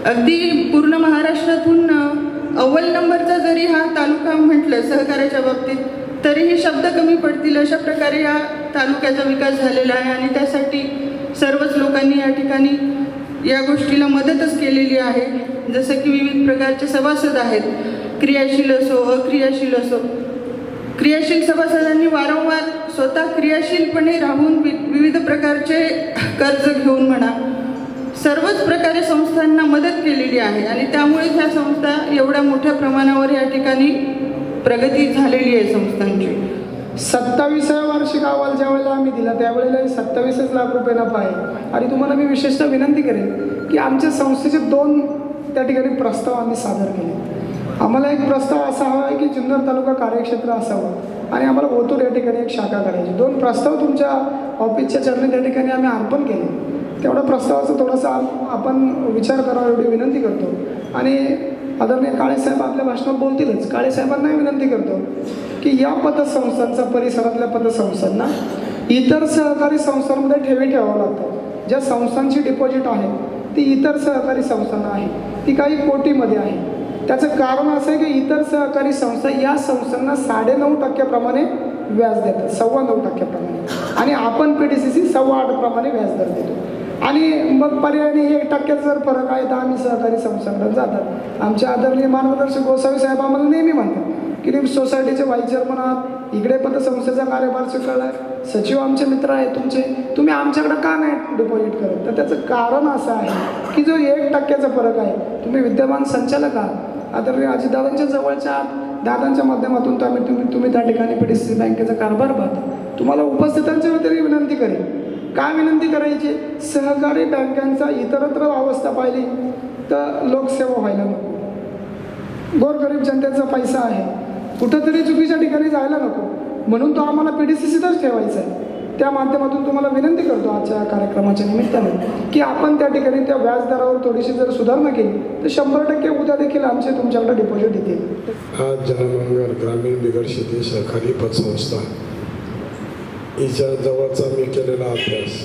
अगदी पूर्ण महाराष्ट्रातून अव्वल नंबरचा जरी हा तालुका म्हटलं सहकाराच्या बाबतीत तरीही शब्द कमी पडतील अशा प्रकारे या तालुक्याचा विकास झालेला आहे आणि त्यासाठी सर्वच लोकांनी या ठिकाणी या गोष्टीला मदतच केलेली आहे। जसं की विविध प्रकारचे सभासद आहेत, क्रियाशील असो अक्रियाशील असो। क्रियाशील सभासदांनी वारंवार स्वतः क्रियाशीलपणे राहून विविध प्रकारचे कर्ज घेऊन म्हणा सर्वच प्रकारे संस्थांना मदत केलेली आहे आणि त्यामुळे ह्या संस्था एवढ्या मोठ्या प्रमाणावर या ठिकाणी प्रगती झालेली आहे संस्थांची। 27व्या वार्षिक अहवाल ज्या वेळेला आम्ही दिला त्यावेळेला 27 लाख रुपये नफा आहे आणि तुम्हाला मी विशेषतः विनंती करेन की आमच्या संस्थेचे 2 त्या ठिकाणी प्रस्ताव आम्ही सादर केले। आम्हाला एक प्रस्ताव असा हवा आहे की जुन्नर तालुका कार्यक्षेत्र असावं आणि आम्हाला ओतूर या ठिकाणी एक शाखा करायची। 2 प्रस्ताव तुमच्या ऑफिसच्या चरणी त्या ठिकाणी आम्ही अर्पण केले, तेवढा प्रस्तावाचा थोडासा आपण विचार करावा एवढी विनंती करतो। आणि आदरणीय काळेसाहेब आपल्या भाषणात बोलतीलच. काळेसाहेबांना विनंती करतो की या पतसंस्थांचा परिसरातल्या पतसंस्थांना इतर सहकारी संस्थांमध्ये ठेवी ठेवावं लागतं. ज्या संस्थांची डिपॉझिट आहे ती इतर सहकारी संस्थांना आहे, ती काही कोटीमध्ये आहे. त्याचं कारण असं आहे की इतर सहकारी संस्था या संस्थांना 9.5% व्याज देतात, 9.25% आणि आपण PDCC 8.25% व्याजदर देतो. आणि मग पर्यायाने 1% जर फरक आहे तर आम्ही सहकारी संस्थांकडे जातात. आमचे आदरणीय मार्गदर्शक गोसावी साहेब आम्हाला नेहमी म्हणतात की तुम्ही सोसायटीचे व्हाईस चेअरमन आहात, इकडे पतसंस्थेचा कार्यभार स्वीकारला आहे, सचिव आमचे मित्र आहेत तुमचे, तुम्ही आमच्याकडे का नाही डिपॉझिट करत? तर त्याचं कारण असं आहे की जो 1% फरक आहे, तुम्ही विद्यमान संचालक आहात, आदरणीय अजितदादांच्या जवळच्या दादांच्या माध्यमातून तुम्ही त्या ठिकाणी PDCC बँकेचा कारभार पाहता. तुम्हाला उपस्थितांच्या वतीने विनंती करेन, काय विनंती करायची? सहकारी बँकांचा इतरत्र अवस्था पाहिली तर लोकसेवा व्हायला नको, गोरगरीब जनतेचा पैसा आहे, कुठंतरी चुकीच्या ठिकाणी जायला नको, म्हणून तो आम्हाला PDCCतच ठेवायचा आहे. त्या माध्यमातून तुम्हाला विनंती करतो आजच्या कार्यक्रमाच्या निमित्ताने की आपण त्या ठिकाणी त्या व्याजदरावर थोडीशी जर सुधारणा केली तर 100% उद्या देखील आमचे तुमच्याकडे डिपॉझिट येतील. आज जनमंगल ग्रामीण बिगर शेती सहकारी पतसंस्था हिच्या जवळचा मी केलेला अभ्यास,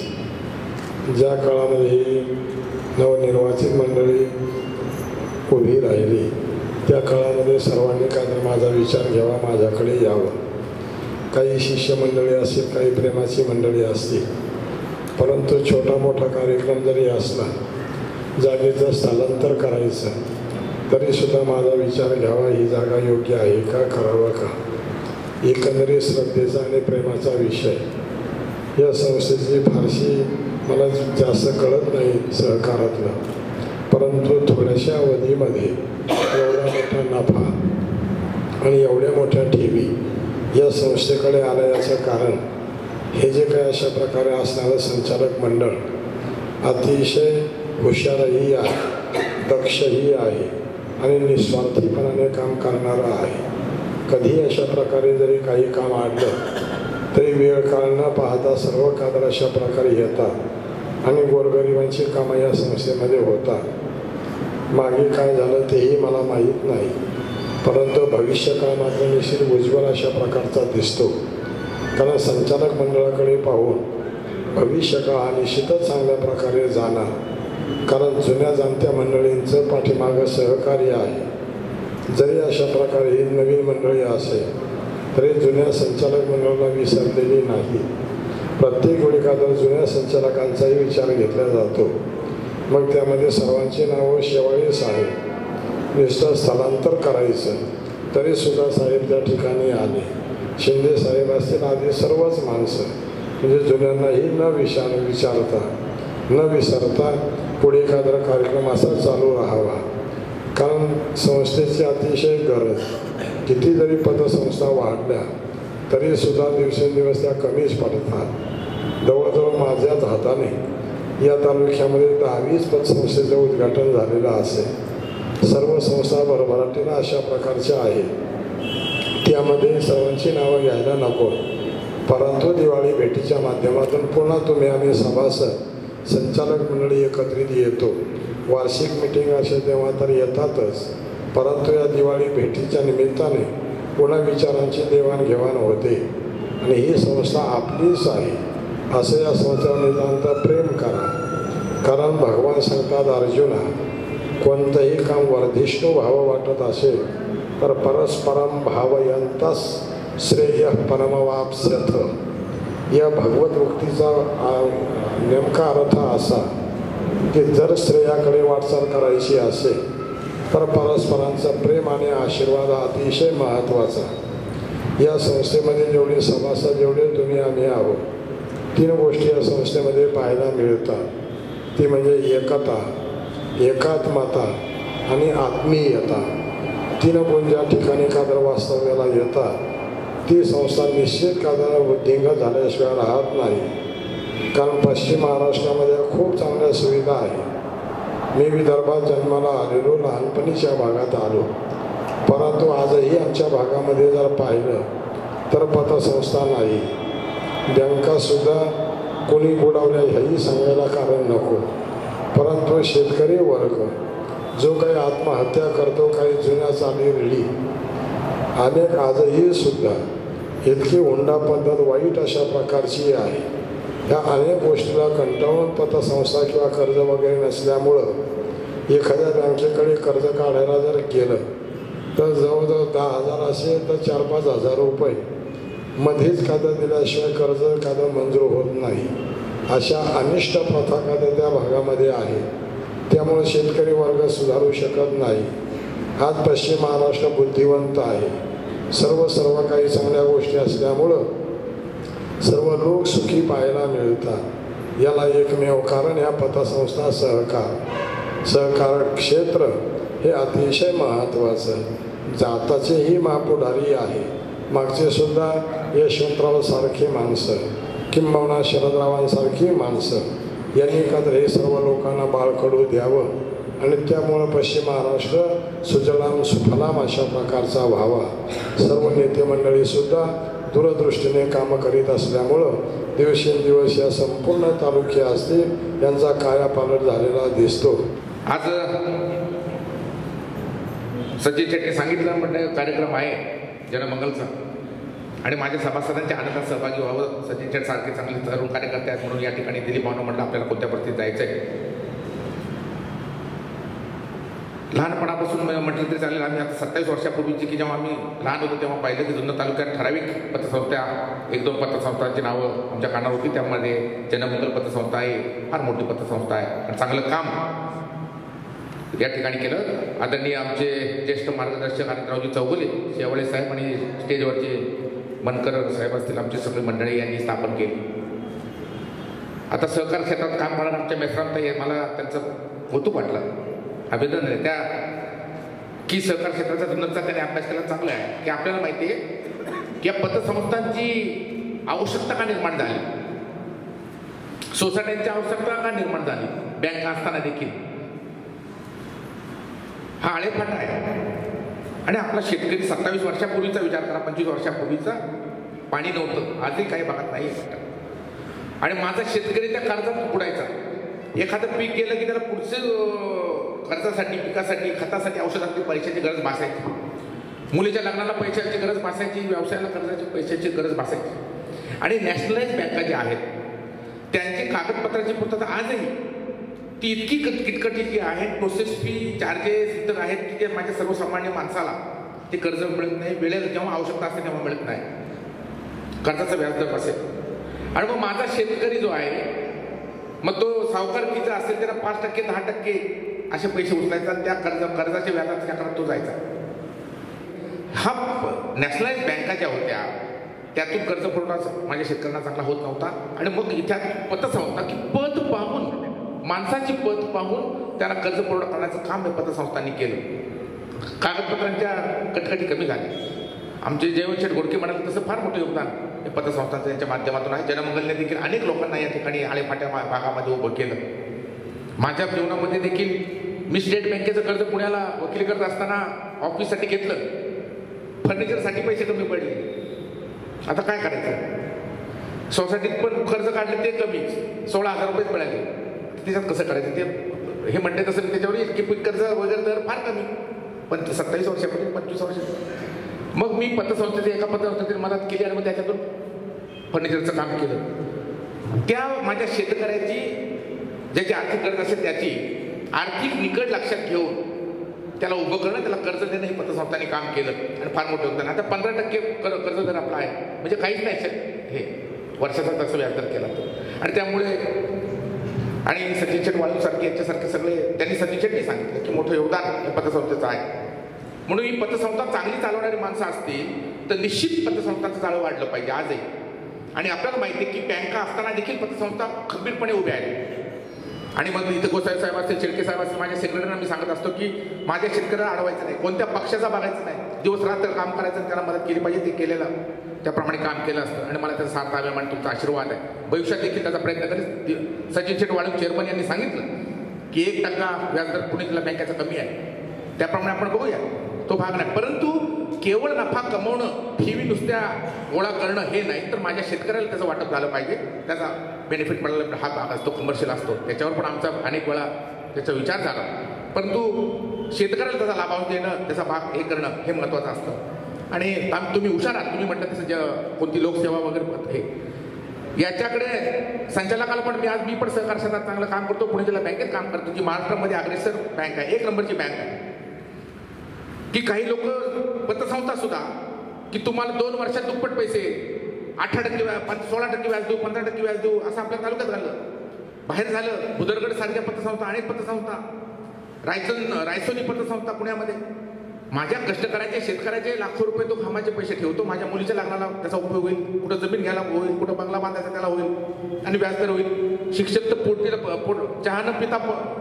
ज्या काळामध्ये नवनिर्वाचित मंडळी उभी राहिली त्या काळामध्ये सर्वांनी काय माझा विचार घ्यावा, माझ्याकडे यावं. काही शिष्यमंडळी असतील, काही प्रेमाची मंडळी असतील, परंतु छोटा मोठा कार्यक्रम जरी असला, जागेचं स्थलांतर करायचं तरीसुद्धा माझा विचार घ्यावा, ही जागा योग्य आहे का, करावं का. एकंदरीत श्रद्धेचा आणि प्रेमाचा विषय. या संस्थेची फारशी मला जास्त कळत नाही सहकारातलं, परंतु थोड्याशा अवधीमध्ये एवढा मोठा नफा आणि एवढ्या मोठ्या ठेवी या संस्थेकडे आलं. याचं कारण हे जे काही अशा प्रकारे असणारं संचालक मंडळ अतिशय हुशारही आहे, दक्षही आहे आणि निस्वार्थीपणाने काम करणारं आहे. कधी अशा प्रकारे जरी काही काम आणलं तरी वेळ काळ न पाहता सर्व कादर अशा प्रकारे येतात आणि गोरगरिबांची कामं या संस्थेमध्ये होतात. मागे काय झालं तेही मला माहीत नाही, परंतु भविष्यकाळ मात्र निश्चित उज्ज्वल अशा प्रकारचा दिसतो. कारण संचालक मंडळाकडे पाहून भविष्यकाळ हा निश्चितच चांगल्या प्रकारे जाणार. कारण जुन्या जाणत्या मंडळींचं पाठीमागं सहकार्य आहे. जरी अशा प्रकारे ही नवीन मंडळी असेल तरी जुन्या संचालक मंडळाला विसरलेली नाही. प्रत्येक वेळी का तर जुन्या संचालकांचाही विचार घेतला जातो. मग त्यामध्ये सर्वांची नावं शेवाळीच आहे. नुसतं स्थलांतर करायचं तरीसुद्धा साहेब त्या ठिकाणी आले. शिंदे साहेब असतील आधी सर्वच माणसं म्हणजे जुन्यांनाही न विसरता पुढे एखादा कार्यक्रम असा चालू राहावा. कारण संस्थेची अतिशय गरज, किती जरी पतसंस्था वाढल्या तरीसुद्धा दिवसेंदिवस त्या कमीच पडतात. जवळजवळ माझ्याच हाताने या तालुक्यामध्ये 10-20 पतसंस्थेचं उद्घाटन झालेलं असेल. सर्व संस्था भरभराटीनं अशा प्रकारच्या आहेत. त्यामध्ये सर्वांची नावं घ्यायला नको, परंतु दिवाळी भेटीच्या माध्यमातून पुन्हा तुम्ही आम्ही सभासद संचालक मंडळी एकत्रित येतो. वार्षिक मिटिंग असे तेव्हा तर येतातच, परंतु या दिवाळी भेटीच्या निमित्ताने पुन्हा विचारांची देवाणघेवाण होते. आणि ही संस्था आपलीच आहे असं या संस्थेवर नितांत प्रेम करा. कारण भगवान सांगतात अर्जुना, कोणतंही काम वर्धिष्णू व्हावं वाटत असेल तर परस्परम भावयंतस श्रेय परमवाप्स्यथ. या भगवत मुक्तीचा नेमका अर्थ असा की जर श्रेयाकडे वाटचाल करायची असेल तर परस्परांचं प्रेम आणि आशीर्वाद अतिशय महत्त्वाचा. या संस्थेमध्ये जेवढे सभासद जेवढे तुम्ही आम्ही आहोत, 3 गोष्टी या संस्थेमध्ये पाहायला मिळतात. ती म्हणजे एकता, एकात्मता आणि आत्मीयता. 3 गुण ज्या ठिकाणी कादर वास्तव्याला येतात ती संस्था निश्चित कादर उद्दिंग झाल्याशिवाय राहत नाही. कारण पश्चिम महाराष्ट्रामध्ये खूप चांगल्या सुविधा आहे. मी विदर्भात जन्माला आलेलो, लहानपणीच्या भागात आलो, परंतु आजही आमच्या भागामध्ये जर पाहिलं तर पतसंस्था नाही, बँकासुद्धा कोणी बुडवल्या हेही सांगायला कारण नको. परंतु शेतकरी वर्ग जो काही आत्महत्या करतो, काही जुन्या चाली रूढी, अनेक आजही सुद्धा इतकी हुंडा पद्धत वाईट अशा प्रकारची आहे. ह्या अनेक गोष्टीला कंटाळून पतसंस्था किंवा कर्ज वगैरे नसल्यामुळं एखाद्या बँकेकडे कर्ज काढायला जर गेलं तर जवळजवळ 10,000 असेल तर 4-5 हजार रुपये मध्येच खातं दिल्याशिवाय कर्ज खातं मंजूर होत नाही. अशा अनिष्ट प्रथा खातं त्या भागामध्ये आहे. त्यामुळे शेतकरी वर्ग सुधारू शकत नाही. आज पश्चिम महाराष्ट्र बुद्धिवंत आहे. सर्व काही चांगल्या गोष्टी असल्यामुळं सर्व लोक सुखी पाहायला मिळतात. याला एकमेव कारण या पतसंस्था सहकार क्षेत्र हे अतिशय महत्त्वाचं. जाताचेही महापुढारी आहे. मागचे सुद्धा यशवंतराव सारखी माणसं, किंबहुना शरदरावांसारखी माणसं यांनी एकत्र हे सर्व लोकांना बाळकडू द्यावं आणि त्यामुळं पश्चिम महाराष्ट्र सुजलाम सुफलाम अशा प्रकारचा व्हावा. सर्व नेते मंडळीसुद्धा दूरदृष्टीने कामं करीत असल्यामुळं दिवसेंदिवस या संपूर्ण तालुके असतील यांचा कायापालट झालेला दिसतो. आज सचिन शेट्टी सांगितलं म्हणजे कार्यक्रम आहे जनमंगलचा आणि माझ्या सभासदांच्या आनंदात सहभागी व्हावं. सचिन शेट्टी सारखे चांगले तरुण कार्यकर्ते आहेत म्हणून या ठिकाणी दिलीप भावना म्हटलं आपल्याला कोणत्या परिस्थितीत जायचं आहे. लहानपणापासून म्हटलं तरी चालेल. आम्ही आता 27 वर्षापूर्वीची की जेव्हा आम्ही लहान होतो तेव्हा पाहिलं की जुन्नर तालुक्यात ठराविक पतसंस्था 1-2 पतसंस्थांची नावं आमच्या कानावर होती. त्यामध्ये जनमंगल पतसंस्था आहे, फार मोठी पतसंस्था आहे आणि चांगलं काम या ठिकाणी केलं. आदरणीय आमचे ज्येष्ठ मार्गदर्शक आनंदरावजी चौगुले, शेवळे साहेब आणि स्टेजवरचे बनकर साहेब असतील, आमची सगळी मंडळी यांनी स्थापन केली. आता सहकार क्षेत्रात काम करणाऱ्या आमच्या मेसरांताई मला त्यांचं कौतुक वाटलं, अभिनंदन आहे त्या की सहकार क्षेत्राचा जुन्नरचा त्यांनी अभ्यास केला. चांगला आहे की आपल्याला माहिती आहे की या पतसंस्थांची आवश्यकता का निर्माण झाली, सोसायट्यांची आवश्यकता का निर्माण झाली, बँका असताना देखील हा आळेफाटा आहे. आणि आपला शेतकरी 27 वर्षापूर्वीचा विचार करा, 25 वर्षापूर्वीचा पाणी नव्हतं, आजही काही भागात नाही. आणि माझा शेतकरी त्या कर्जात बुडायचा. एखादं पीक गेलं की त्याला पुढचे कर्जासाठी, पिकासाठी, खतासाठी, औषधासाठी पैशाची गरज भासायची, मुलीच्या लग्नाला पैशाची गरज भासायची, व्यवसायाला कर्जाची पैशाची गरज भासायची. आणि नॅशनलाइज बँका ज्या आहेत त्यांची कागदपत्राची पूर्तता आजही ती इतकी किटकटीची आहे. प्रोसेस फी, चार्जेस इतर आहेत की ते माझ्या सर्वसामान्य माणसाला ते कर्ज मिळत नाही. वेळेला जेव्हा आवश्यकता असते तेव्हा मिळत नाही, कर्जाचा व्याजदर असेल. आणि मग माझा शेतकरी जो आहे मग तो सावकारकीचा असेल त्याला 5%, 10% असे पैसे उचलायचा आणि त्या कर्जाच्या व्याजाच्या चक्रात तो जायचा. हा नॅशनलाइज बँका ज्या होत्या त्यातून कर्ज पुरवठा माझ्या शेतकऱ्यांना चांगला होत नव्हता. आणि मग इथे पतसंस्था की पत पाहून, माणसाची पत पाहून त्याला कर्ज पुरवठा करण्याचं काम पतसंस्थांनी केलं. कागदपत्रांच्या कटकटी कमी झाल्या. आमचे जयवंत शेठ गोडके म्हणाले तसं फार मोठं योगदान हे पतसंस्थांचं यांच्या माध्यमातून आहे. जनमंगलने देखील अनेक लोकांना या ठिकाणी आळेफाट्या भागामध्ये उभं केलं. माझ्या जीवनामध्ये देखील मी स्टेट बँकेचं कर्ज पुण्याला वकिली करत असताना ऑफिससाठी घेतलं, फर्निचरसाठी पैसे कमी पडले. आता काय करायचं, सोसायटीत पण कर्ज काढले ते कमी, 16,000 रुपयेच मिळाले. त्याच्यात कसं करायचं ते हे म्हणते तसं त्याच्यावर इतके कर्ज वगैरे दर फार कमी. पण 27 वर्षापूर्वी 25 वर्ष मग मी पतसंस्थेची एका पतसंस्थेची मदत केली आणि मग त्याच्यातून फर्निचरचं काम केलं. त्या माझ्या शेतकऱ्याची ज्याची आर्थिक गरज असेल त्याची आर्थिक निकट लक्षात घेऊन त्याला उभं करणं, त्याला कर्ज देणं हे पतसंस्थांनी काम केलं आणि फार मोठं योगदान. आता 15% कर्ज दर आपला आहे म्हणजे काहीच नाही हे वर्षाचा तसं व्याजदर केला. आणि त्यामुळे आणि सचिन शेट्टी वाळूसारखे यांच्यासारखे सगळे त्यांनी सचिन शेट्टी सांगितलं की मोठं योगदान पतसंस्थेचं आहे. म्हणून ही पतसंस्था चांगली चालवणारी माणसं असतील तर निश्चित पतसंस्थांचं जाळं वाढलं पाहिजे आजही. आणि आपल्याला माहिती आहे की बँका असताना देखील पतसंस्था खंबीरपणे उभ्या आहेत. आणि मग इथं गोसावी साहेब असतील, शेळके साहेब असतील, माझ्या सेक्रेटरीना मी सांगत असतो की माझ्या शेतकऱ्याला अडवायचं नाही, कोणत्या पक्षाचा बघायचं नाही, दिवस रात्र काम करायचं, त्याला मदत केली पाहिजे. ते केलेलं त्याप्रमाणे काम केलं असतं आणि मला त्याचा सार्थ अभिमान तुमचा आशीर्वाद आहे. भविष्यात देखील त्याचा प्रयत्न करेल. सचिन शेट्टी वाळू चेअरमन यांनी सांगितलं की 1% व्याजदर पुणे जिल्हा बँकेचा कमी आहे, त्याप्रमाणे आपण बघूया तो भाग नाही. परंतु केवळ नफा कमवणं, ठेवी नुसत्या गोळा करणं हे नाही तर माझ्या शेतकऱ्याला त्याचं वाटप झालं पाहिजे, त्याचा बेनिफिट मिळाला हा भाग असतो, कमर्शियल असतो. त्याच्यावर पण आमचा अनेक वेळा त्याचा विचार झाला परंतु शेतकऱ्याला त्याचा लाभांश देणं, त्याचा भाग हे करणं हे महत्त्वाचं असतं. आणि तुम्ही हुशार आहात, तुम्ही म्हटलं तसं कोणती लोकसेवा वगैरे हे याच्याकडे संचालकाला पण मी पण सहकार क्षेत्रात चांगलं काम करतो. पुणे जिल्हा बँकेत काम करतो, जी महाराष्ट्रामध्ये अग्रेसर बँक आहे, 1 नंबरची बँक आहे. की काही लोक पतसंस्था सुद्धा की तुम्हाला 2 वर्षात दुप्पट पैसे, 18% 16% व्याज देऊ, 15% व्याज देऊ, असं आपल्या तालुक्यात झालं. बाहेर झालं भुदरगड सारख्या पतसंस्था, अनेक पतसंस्था, रायसोनी पतसंस्था पुण्यामध्ये. माझ्या कष्टकऱ्याचे शेतकऱ्याचे लाखो रुपये तो कामाचे पैसे ठेवतो. माझ्या मुलीच्या लग्नाला त्याचा उपयोग होईल, कुठं जमीन घ्यायला होईल, कुठं बंगला बांधायचा त्याला होईल, आणि व्याजदर होईल. शिक्षक तर चहा न पिता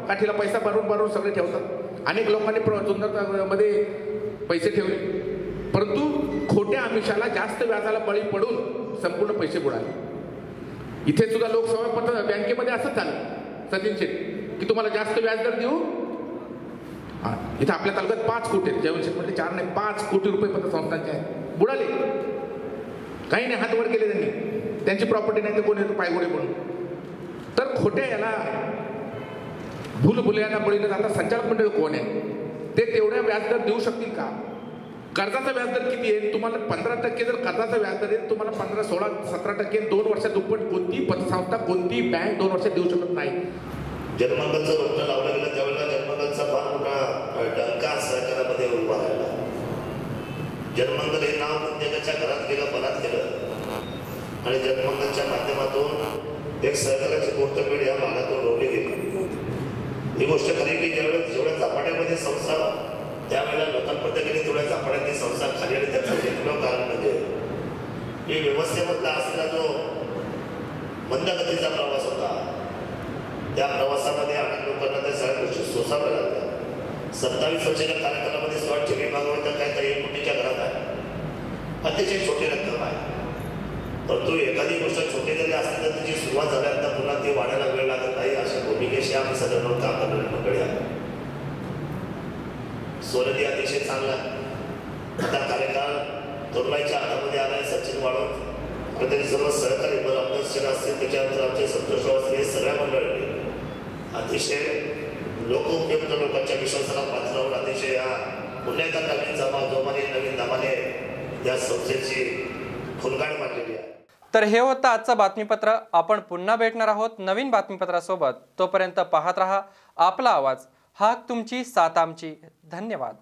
काठीला पैसा भरून सगळे ठेवतात. अनेक लोकांनी जुन्नरमध्ये पैसे ठेवले, परंतु खोट्या आमिषाला जास्त व्याजाला बळी पडून संपूर्ण पैसे बुडाले. इथे सुद्धा लोकसेवा बँकेमध्ये असंच झालं सचिन शेठ, की तुम्हाला जास्त व्याजदर देऊ. इथं आपल्या तालुक्यात 5 कोटी आहेत, जेवण शेठ म्हणजे 4 नाही 5 कोटी रुपये पतसंस्थांचे आहेत, बुडाले. काही नाही, हात वर केले त्यांनी, त्यांची प्रॉपर्टी नाही तर कोण येतो पायगोडे म्हणून. तर खोट्या याला भूलभुलैयांना बळी न जाता संचालक मंडळ कोण आहे, ते तेवढ्या व्याजदर देऊ शकतील का? कर्जाचा व्याजदर किती आहे तुम्हाला? 15% जर कर्जाचा व्याजदर आहे, तुम्हाला 15, 16, 17% 2 वर्षात दुप्पट कोणती पतसंस्था, कोणती बँक 2 वर्षात देऊ शकत नाही. जन्मंगलचं रोपटं लावलं गेलं त्यावेळेला जन्मंगलचा फार मोठा डंका सहकारामध्ये उभा राहिला. जन्मंगल हे नाव प्रत्येकाच्या घरात गेलं, मनात गेलं, आणि जन्मंगलच्या माध्यमातून एक सहकाराची गोष्टपीठ या भागातून रोवली गेली. ही गोष्ट खरी की जेवढ्या झपाट्यामध्ये संस्था त्यावेळेला लोकल पद्धतीने तेवढ्या झपाट्याची संस्था खाली, आणि त्याचं एकमेव कारण म्हणजे की व्यवस्थेमधला असलेला जो मंदगतीचा प्रवास होता, त्या प्रवासामध्ये अनेक लोकांना त्या सगळ्या गोष्टी सोसाव्या लागल्या. 27 वर्षाच्या कार्यकालामध्ये स्वतः ठेवी मागवलं तर काय 1 कोटीच्या घरात आहे, अतिशय छोटी रक्कम आहे. परंतु एखादी गोष्ट छोटी जरी असली तर तिची सुरुवात झाल्यानंतर पुन्हा ती वाढायला वेळ लागत नाही, अशा भूमिकेशी आम्ही सगळं काम करणारी मंडळी आहे. सोलदी अतिशय चांगला आता कार्यकाळ तरुणाईच्या हातामध्ये आलाय. सचिन वाढवत त्यांनी सर्व सहकारी अभ्यासक असतील, त्याच्यानंतर आमचे संतोषराव असतील, हे सगळ्या मंडळांनी अतिशय लोकोपयुक्त लोकांच्या विश्वासाला पात्र राहून अतिशय या पुन्हा एकदा नवीन जोमाने नवीन नामाने या संस्थेची फुलगाड मांडलेली आहे. तर हे होतं आजचं बातमीपत्र. आपण पुन्हा भेटणार आहोत नवीन बातमीपत्रासोबत. तोपर्यंत पाहत रहा आपला आवाज, हाक तुमची, साथ आमची. धन्यवाद.